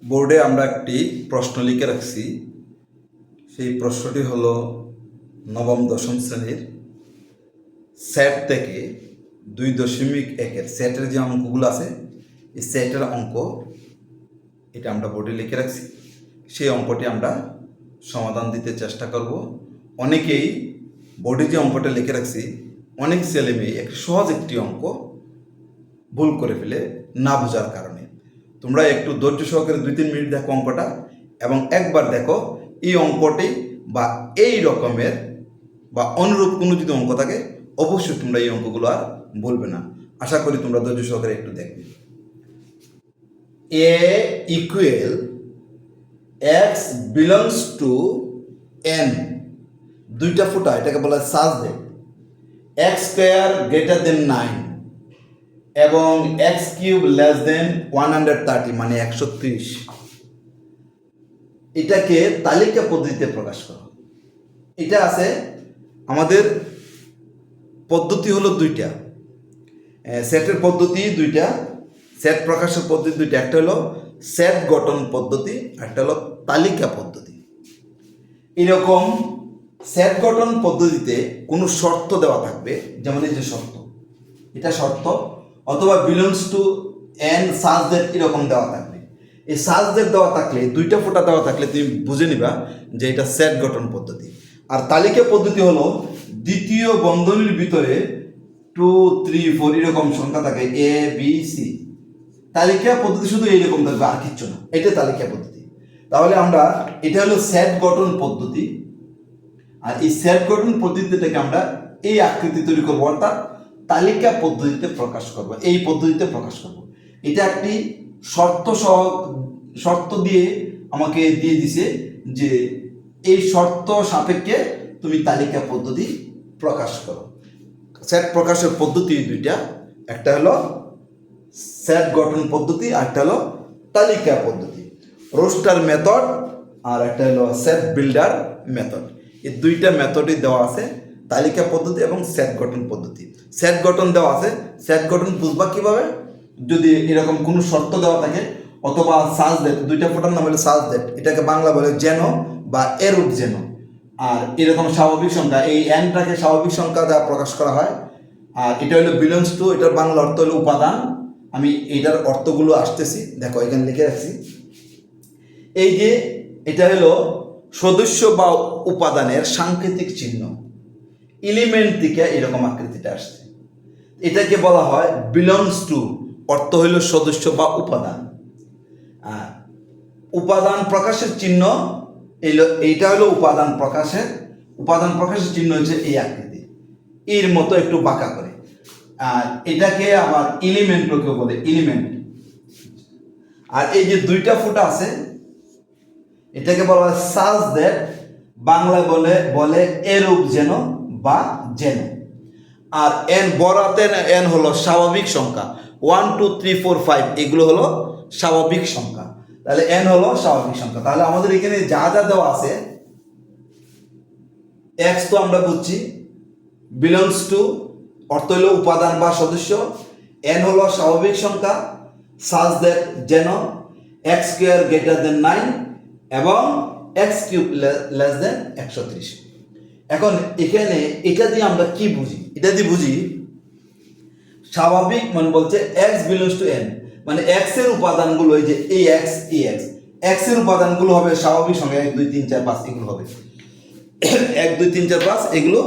বোর্ডে আমরা একটি প্রশ্ন লিখে রাখছি। সেই প্রশ্নটি হলো নবম দশম শ্রেণীর সেট থেকে 2.1-এর সেটের যে অঙ্কগুলো আছে এই সেটের অঙ্ক এটা আমরা বোর্ডে লিখে রাখছি। সেই অঙ্কটি আমরা সমাধান দিতে চেষ্টা করব। অনেকেই বোর্ডে যে অঙ্কটা লিখে রাখছি অনেক ছেলে মেয়ে একটি সহজ একটি অঙ্ক ভুল করে ফেলে না বোঝার কারণে। তোমরা একটু ধৈর্য সহকারে 2-3 মিনিট দেখো অঙ্কটা এবং একবার দেখো এই অঙ্কটি বা এই রকমের বা অনুরূপ কোনো যদি অঙ্ক থাকে অবশ্যই তোমরা এই অঙ্কগুলো আর বলবে না। আশা করি তোমরা ধৈর্য সহকারে একটু দেখবে। A equal x belongs to N, দুইটা ফুটা, এটাকে বলা হয় সাজদেট। এক্স স্কোয়ার গ্রেটার দেন 9 এবং এক্স কিউব লেস দেন 130 মানে 130, এটাকে তালিকা পদ্ধতিতে প্রকাশ করো। এটা আছে আমাদের পদ্ধতি হলো দুইটা, সেটের পদ্ধতি দুইটা, সেট প্রকাশের পদ্ধতি দুইটা। একটা হলো সেট গঠন পদ্ধতি, একটা হলো তালিকা পদ্ধতি। এরকম সেট গঠন পদ্ধতিতে কোনো শর্ত দেওয়া থাকবে, যেমন এই যে শর্ত, এটা শর্ত, অথবা belongs to N such that এরকম দেওয়া থাকবে। এই সাজ দ্যাট দেওয়া থাকলে, দুইটা ফোঁটা দেওয়া থাকলে তুমি বুঝে নিবা যে এটা সেট গঠন পদ্ধতি। আর তালিকা পদ্ধতি হলো দ্বিতীয় বন্ধনীর ভিতরে 2, 3, 4 এরকম সংখ্যা থাকে, এ বি সি। তালিকা পদ্ধতি শুধু এইরকম থাকবে, আর কিচ্ছু না, এটা তালিকা পদ্ধতি। তাহলে আমরা, এটা হলো সেট গঠন পদ্ধতি, আর এই সেট গঠন পদ্ধতিটাকে আমরা এই আকৃতি তৈরি করবো, অর্থাৎ তালিকা পদ্ধতিতে প্রকাশ করব, এই পদ্ধতিতে প্রকাশ করব। এটা একটি শর্ত দিয়ে আমাকে দিয়ে দিছে যে এই শর্ত সাপেক্ষে তুমি তালিকা পদ্ধতি প্রকাশ করো। সেট প্রকাশের পদ্ধতি দুইটা, একটা হলো সেট গঠন পদ্ধতি আর একটা হলো তালিকা পদ্ধতি। রোস্টার মেথড আর একটা হলো সেট বিল্ডার মেথড। এই দুইটা মেথডই দেওয়া আছে, তালিকা পদ্ধতি এবং সেট গঠন পদ্ধতি। সেট গঠন দেওয়া আছে, সেট গঠন বুঝবা কিভাবে, যদি এরকম কোনো শর্ত দেওয়া থাকে, অথবা সাজ দ্যাট, দুইটা ফোটার নাম হলো সাজ দ্যাট, এটাকে বাংলা বলে যেন বা এরূপ যেন। আর এরকম স্বাভাবিক সংখ্যা, এই এনটাকে স্বাভাবিক সংখ্যা দ্বারা প্রকাশ করা হয়। আর এটা হলো বিলংস টু, এটার বাংলা অর্থ হলো উপাদান। আমি এইটার অর্থগুলো আসতেছি, দেখো এখানে লিখে রাখছি। এই যে এটা হলো সদস্য বা উপাদানের সাংকেতিক চিহ্ন, এলিমেন্ট থেকে এরকম আকৃতিটা আসছে, এটাকে বলা হয় বিলংস টু, অর্থ হইল সদস্য বা উপাদান। আর উপাদান প্রকাশের চিহ্ন এইটা হলো উপাদান প্রকাশের চিহ্ন হচ্ছে এই আকৃতি, এর মতো একটু বাঁকা করে। আর এটাকে আবার এলিমেন্টও কেউ বলে, এলিমেন্ট। আর এই যে দুইটা ফুটা আছে, এটাকে বলা হয় সাজ দ্যাট, বাংলা বলে এরূপ যেন বা যেন। আর এন, বড় হাতের এন হলো স্বাভাবিক সংখ্যা, 1, 2, 3, 4, 5 এগুলো হলো স্বাভাবিক সংখ্যা। তাহলে এন হলো স্বাভাবিক সংখ্যা। তাহলে আমাদের এখানে যা যা দেওয়া আছে, এক্স তো আমরা বুঝছি, বিলংস টু অর্থ হলো উপাদান বা সদস্য, এন হলো স্বাভাবিক সংখ্যা, সাজ দ্যাট যেন, এক্স স্কোয়ার গ্রেটার দেন 9 এবং এক্স কিউব লেস দেন 130। এখন এখানে এটা দিয়ে আমরা কি বুঝি, এটা দিয়ে বুঝি স্বাভাবিক, মানে বলছে এক্স বিলংস টু এন, মানে এক্স এর উপাদানগুলো, এই যে এই এক্স, এই এক্স, এক্স এর উপাদানগুলো হবে স্বাভাবিক সংখ্যা, 1, 2, 3, 4, 5 এগুলো হবে 1, 2, 3, 4, 5 এগুলো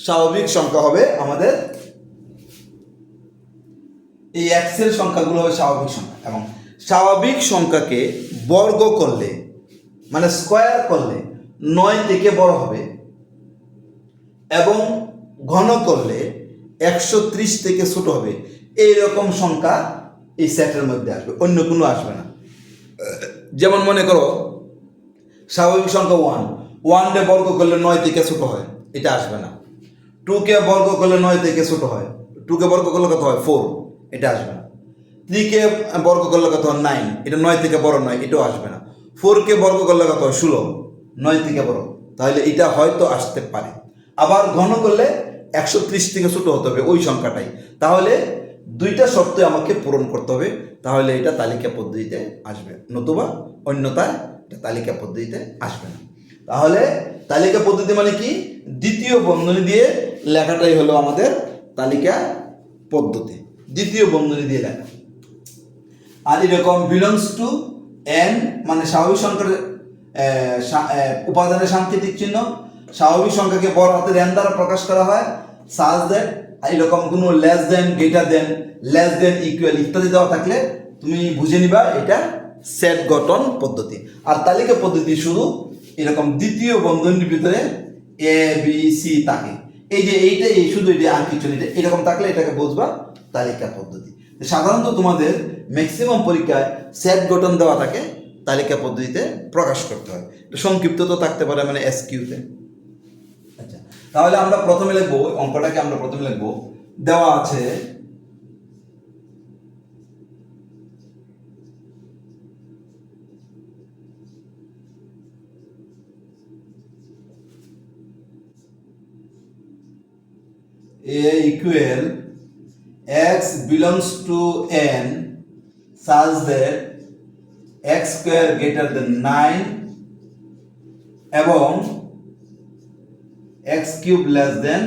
স্বাভাবিক সংখ্যা হবে আমাদের। এই এক্স এর সংখ্যাগুলো হবে স্বাভাবিক সংখ্যা, এবং স্বাভাবিক সংখ্যাকে বর্গ করলে, মানে স্কোয়ার করলে 9 থেকে বড় হবে, এবং ঘন করলে 130 থেকে ছোট হবে। এইরকম সংখ্যা এই সেটের মধ্যে আসবে, অন্য কোনো আসবে না। যেমন মনে করো স্বাভাবিক সংখ্যা 1 কে বর্গ করলে 9 থেকে ছোট হয়, এটা আসবে না। 2 কে বর্গ করলে 9 থেকে ছোট হয়, 2 কে বর্গ করলে কত হয় 4, এটা আসবে না। 3 কে বর্গ করলে কত হয় 9, এটা 9 থেকে বড় নয়, এটাও আসবে না। 4 কে বর্গ করলে কত হয় 16, 9 থেকে বড়, তাহলে এটা হয়তো আসতে পারে। আবার ঘন করলে 130 থেকে ছোট হতে হবে ওই সংখ্যাটাই। তাহলে দুইটা শর্ত আমাকে পূরণ করতে হবে, তাহলে এটা তালিকা পদ্ধতিতে আসবে, নতুবা অন্যথায় এটা তালিকা পদ্ধতিতে আসবে না। তাহলে তালিকা পদ্ধতি মানে কি? দ্বিতীয় বন্ধনী দিয়ে লেখাটাই হলো আমাদের তালিকা পদ্ধতি, দ্বিতীয় বন্ধনী দিয়ে লেখা। আর এরকম বিলংস টু এন মানে স্বাভাবিক সংখ্যার উপাদানের সাংকেতিক চিহ্ন, স্বাভাবিক সংখ্যাকে বড় হাতের এন দ্বারা প্রকাশ করা হয়, সাজ দ্যাট, এরকম কোনো less than, greater than, less than, equal ইত্যাদি দেওয়া থাকলে তুমি বুঝে নিবা এটা সেট গঠন পদ্ধতি। আর তালিকা পদ্ধতি শুধু এরকম দ্বিতীয় বন্ধনীর ভিতরে এ বি সি থাকে, এই যে এইটা এই শুধু এটা আর কিছু নেই, এরকম থাকলে এটাকে বুঝবা তালিকা পদ্ধতি। সাধারণত তোমাদের ম্যাক্সিমাম পরীক্ষায় সেট গঠন দেওয়া থাকে, তালিকা পদ্ধতিতে প্রকাশ করতে হয়, সংক্ষিপ্ত তো থাকতে পারে মানে এসকিউতে। আচ্ছা, তাহলে আমরা প্রথমে লিখবো অঙ্কটাকে, আমরা প্রথমে লিখবো দেওয়া আছে A equal x belongs to n such that x square greater than 9 এবং x cube less than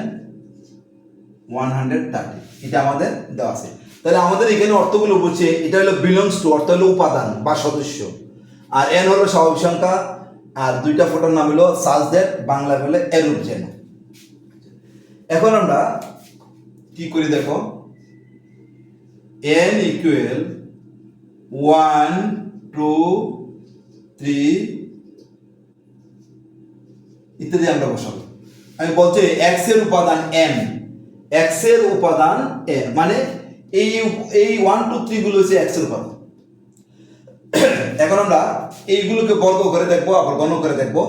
130, এটা আমাদের দেওয়া আছে। তাহলে আমাদের এখানে অর্থগুলো বলছে, এটা হলো বিলংস টু, অর্থ হলো উপাদান বা সদস্য, আর n হলো স্বাভাবিক সংখ্যা, আর দুইটা ফটোর নাম হলো সাজ দ্যাট, বাংলা বলে এরূপ যেন। এখন আমরা কি করি দেখো, n ইকুয়াল 1 2 3 ইত্যাদি আমরা বসাবো। আমি বলছি x এর উপাদান n, x এর উপাদান n মানে এই 1 2 3 গুলো হচ্ছে x এর উপাদান। এখন আমরা এইগুলোকে বর্গ করে দেখবো, আবার গণ করে দেখবো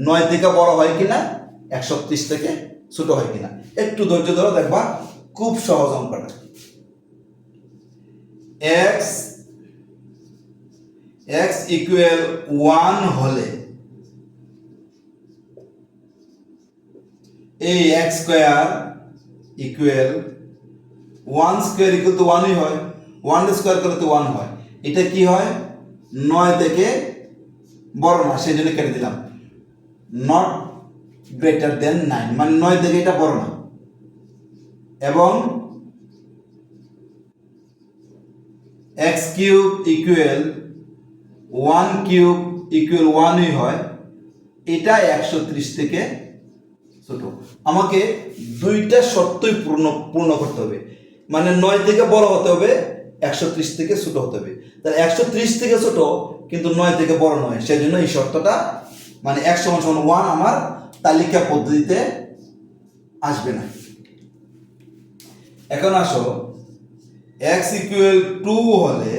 9 থেকে বড় হয় কিনা, 130 থেকে ছোট হয় কিনা। একটু ধৈর্য ধরো, দেখবা খুব সহজ অঙ্কটা। x ইকুয়াল 1 হলে এই x square equal 1 square equal to 1ই হয়, 1 স্কয়ার করলে তো 1 হয়। এটা কি হয়, 9 থেকে বড় না, সেই জন্য কেটে দিলাম, নট গ্রেটার দেন 9 মানে 9 থেকে এটা বড় না। এবং x cube equal 1 cube equal 1ই হয়, এটা 130 থেকে ছোট। আমাকে দুইটা শর্তই পূর্ণ করতে হবে, মানে 9 থেকে বড় হতে হবে, 130 থেকে ছোট হতে হবে। তাহলে 130 থেকে ছোট কিন্তু 9 থেকে বড় নয়, সেই জন্য এই শর্তটা মানে x সমান সমান 1 আমার তালিকা পদ্ধতিতে আসবে না। এখন আসো x ইকুয়াল 2 হলে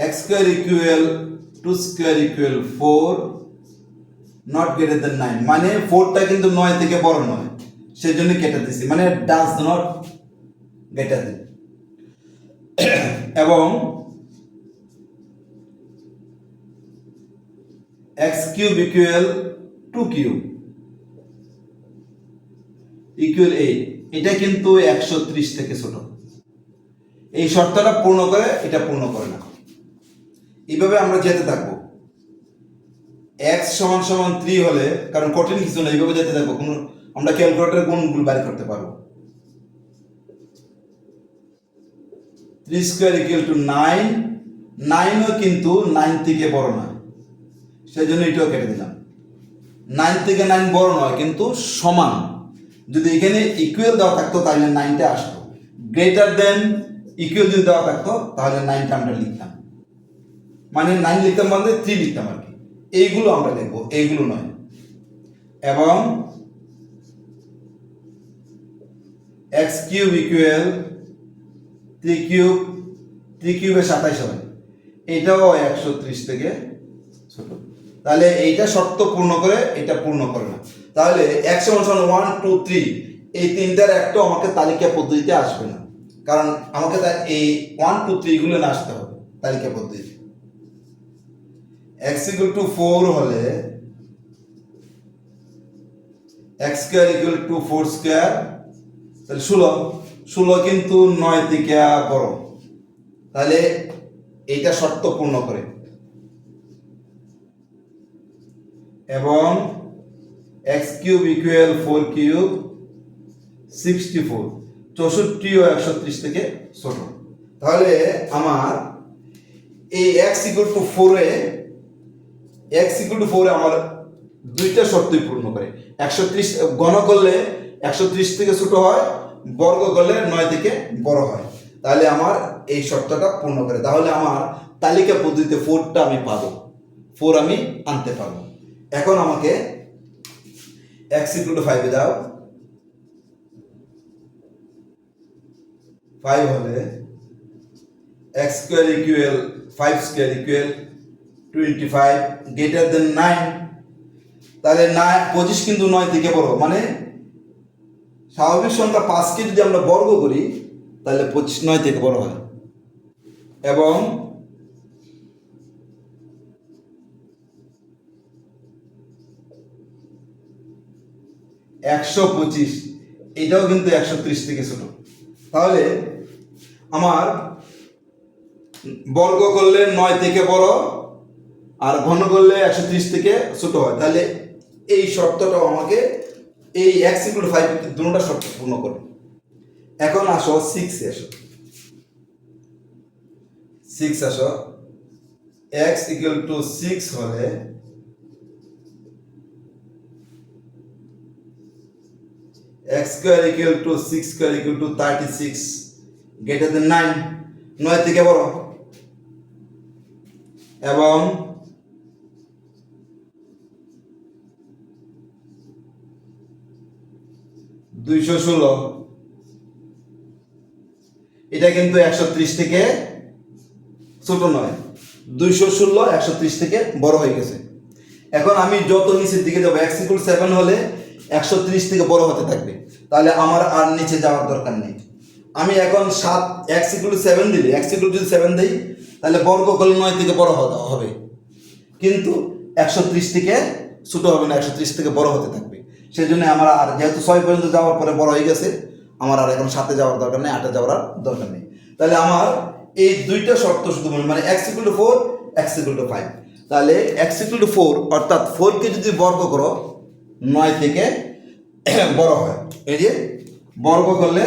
x square equal 2 square equal 4 not greater than 9 মানে 4টা কিন্তু 9 থেকে বড় নয়, সেজন্য কেটে দিছি, মানে ডাজ নট গ্রেটার দেন। এবং x cube equal 2 cube equal 8, এটা কিন্তু 130 থেকে ছোট। এই শর্তটা পূর্ণ করে, এটা পূর্ণ করে না। এইভাবে আমরা যেতে থাকবো, x সমান সমান 3 হলে, কারণ কঠিন কিছু না, এইভাবে যেতে থাকবো, কোনো আমরা ক্যালকুলেটরের গুণগুলো বের করতে পারবো। 3 স্কয়ার ইকুয়াল টু 9, 9ও কিন্তু 9 থেকে বড় না, সেই জন্য এটাও কেটে দিলাম। 9 থেকে 9 বড় নয় কিন্তু সমান, যদি এখানে ইকুয়াল দেওয়া থাকতো তাহলে 9টা আসতো, গ্রেটার দেন ইকুয়াল যদি দেওয়া থাকতো তাহলে 9টা আমরা লিখতাম, মানে 9 লিখতাম মানে 3 লিখতাম আর কি। এইগুলো আমরা লিখবো, এইগুলো নয়। এবং x কিউব ইকুয়াল 3 কিউব, 3 কিউবে 27 হয়, এটাও 130 থেকে ছোট। তাহলে এইটা শর্ত পূর্ণ করে, এটা পূর্ণ করে না। তাহলে x সমান সমান 1 2 3 এই তিনটার একটা আমাকে তালিকা পদ্ধতিতে আসবে না, কারণ আমাকে এই 1 2 3 গুলো না আসতে হবে তালিকা পদ্ধতিতে। x ইকুয়াল টু 4 হলে x square equal two 4 square তাহলে 16, 16 কিন্তু 9 থেকে বড়, তাহলে এইটা শর্ত পূর্ণ করে। এবং এক্স কিউব ইকুয়াল 4 কিউব 64, 64 ও 130 থেকে ছোট। তাহলে আমার এই এক্স ইকুয়াল টু 4 এ আমার দুইটা শর্তই পূর্ণ করে। 130 ঘন করলে 130 থেকে ছোট হয়, বর্গ করলে 9 থেকে বড় হয়। তাহলে আমার এই শর্তটা পূর্ণ করে। তাহলে আমার তালিকা পদ্ধতিতে 4টা আমি পাবো, 4 আমি আনতে পারবো। এখন আমাকে x ইকুয়াল টু 5 এ দাও। 5 হলে x square equal 5 square equal 25 greater than 9। তাহলে 25 কিন্তু 9 থেকে বড়, মানে স্বাভাবিক সংখ্যা 5 কে যদি আমরা বর্গ করি তাহলে 25 9 থেকে বড় হয়। এবং একশো 25 এটাও কিন্তু 130 থেকে ছোট। তাহলে আমার বর্গ করলে 9 থেকে বড় আর ঘন করলে 130 থেকে ছোট হয়। তাহলে এই শর্তটাও আমাকে এই x ইকুয়াল টু 5 দুটোটা শর্ত পূর্ণ করবে। এখন আসো 6 এ আসো। 6 আসো, x ইকুয়াল টু 6 হলে x square equal two 6 square equal two 36 greater than 9, 9 থেকে বড়। এবং দুইশো 16 এটা কিন্তু 130 থেকে ছোট নয়, 216 130 থেকে বড় হয়ে গেছে। এখন আমি যত নিচের দিকে যাবো x ইকুয়াল 7 হলে 130 থেকে বড় হতে থাকবে। তাহলে আমার আর নিচে যাওয়ার দরকার নেই। আমি এখন 7 x ইকুয়াল 7 দিলে, x ইকুয়াল যদি 7 দেই তাহলে বর্গ করলে 9 থেকে বড় হবে, কিন্তু 130 থেকে ছোট হবে না, 130 থেকে বড় হতে থাকবে। সেই জন্য আমার আর যেহেতু 6 পর্যন্ত যাওয়ার পরে বড় হয়ে গেছে, আমার আর এখন 7-এ যাওয়ার দরকার নেই, 8-এ যাওয়ার দরকার নেই। তাহলে আমার এই দুইটা শর্ত শুধু মানে x equal to 4, x equal to 5। তাহলে x ইকুয়াল টু 4 অর্থাৎ 4 কে যদি বর্গ করো 9 থেকে বড় হয়। এই যে বর্গ করলে,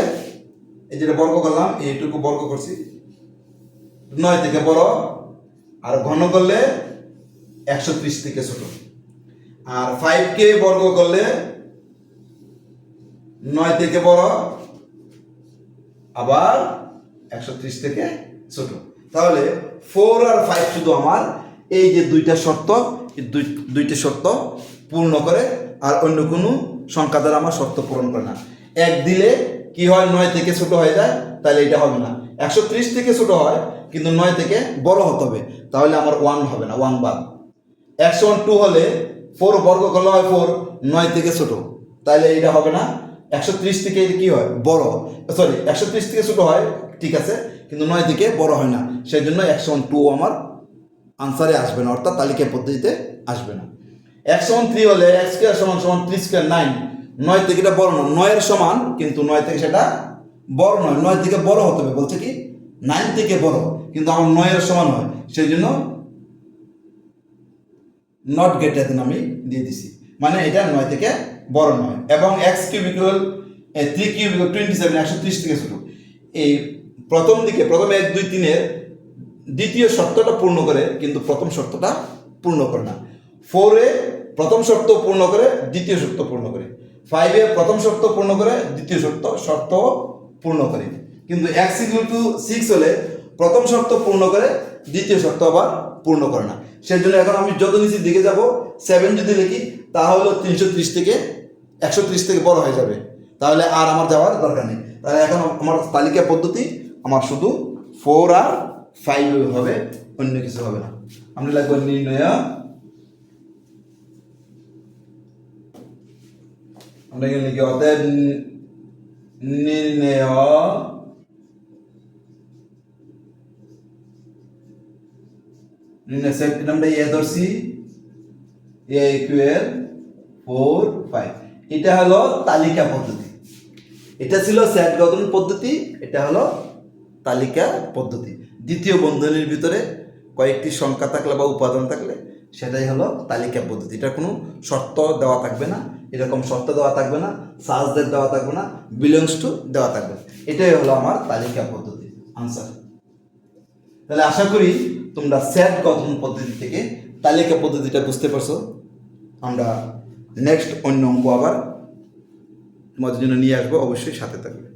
এই যেটা বর্গ করলাম এইটুকু বর্গ করছি, 9 থেকে বড়, আর ঘন করলে 130 থেকে ছোট। আর 5 কে বর্গ করলে 9 থেকে বড়, আবার 130 থেকে ছোট। তাহলে 4 আর 5 শুধু আমার এই যে দুইটা শর্ত, দুইটা শর্ত পূর্ণ করে, আর অন্য কোনো সংখ্যা দ্বারা আমার শর্ত পূরণ করে না। 1 দিলে কি হয়, 9 থেকে ছোট হয়ে যায়, তাহলে এটা হবে না। 130 থেকে ছোট হয় কিন্তু 9 থেকে বড় হতে হবে, তাহলে আমার 1 হবে না, 1 বাদ। 102 হলে 4 বর্গ করলে হয় 4, 9 থেকে ছোট, তাহলে এটা হবে না। 130 থেকে কি হয়, বড়, সরি 130 থেকে ছোট হয়, ঠিক আছে, কিন্তু 9 থেকে বড় হয় না। সেই জন্য 102 আমার আনসারে আসবে না, অর্থাৎ তালিকা পদ্ধতিতে আসবে না। 103 হলে x স্কয়ার সমান সমান 3 স্কয়ার 9, 9 থেকে এটা বড় না, 9 এর সমান কিন্তু 9 থেকে সেটা বড় নয়, 9 থেকে বড় হতে হবে, বলছে কি 9 থেকে বড়, কিন্তু আমার 9 এর সমান হয়, সেই জন্য নট গ্রেটার দেন আমি দিয়ে দিছি, মানে এটা 9 থেকে বড় নয়। এবং x cube equal 3 cube equal 27, 130 থেকে ছোট। এই প্রথম দিকে প্রথম 1 2 3 এর দ্বিতীয় শর্তটা পূর্ণ করে, কিন্তু প্রথম শর্তটা পূর্ণ করে না। 4 এ প্রথম শর্ত পূর্ণ করে, দ্বিতীয় শর্ত পূর্ণ করে। 5 এ প্রথম শর্ত পূর্ণ করে, দ্বিতীয় শর্ত পূর্ণ করে। কিন্তু x ইকুয়াল টু 6 হলে প্রথম শর্ত পূর্ণ করে, দ্বিতীয় শর্ত আবার পূর্ণ করে না। সেই জন্য এখন আমি যত নিচের দিকে যাব 7 যদি লিখি তাহলে 330 থেকে 130 থেকে বড় হয়ে যাবে, তাহলে আর আমার যাওয়ার দরকার নেই। তাহলে এখন আমার তালিকা পদ্ধতি আমার শুধু 4 আর 5 হবে, অন্য কিছু হবে না। আমরা লিখব নির্ণয়, আমরা এখানে লিখি অতএব নির্ণয় সেট আমরা এ ধরছি, a ইকুয়াল 4 5, এটা হলো তালিকা পদ্ধতি। এটা ছিল সেট গঠন পদ্ধতি, এটা হলো তালিকা পদ্ধতি। দ্বিতীয় বন্ধনীর ভিতরে কয়েকটি সংখ্যা থাকলে বা উপাদান থাকলে সেটাই হলো তালিকা পদ্ধতি। এটা কোনো শর্ত দেওয়া থাকবে না, এরকম শর্ত দেওয়া থাকবে না, সাজদের দেওয়া থাকবে না, বিলংস টু দেওয়া থাকবে না। এটাই হলো আমার তালিকা পদ্ধতি আনসার। তাহলে আশা করি তোমরা সেট গঠন পদ্ধতি থেকে তালিকা পদ্ধতিটা বুঝতে পারছো। আমরা নেক্সট অন্য অঙ্ক আবার তোমাদের জন্য নিয়ে আসবো, অবশ্যই সাথে থাকবে।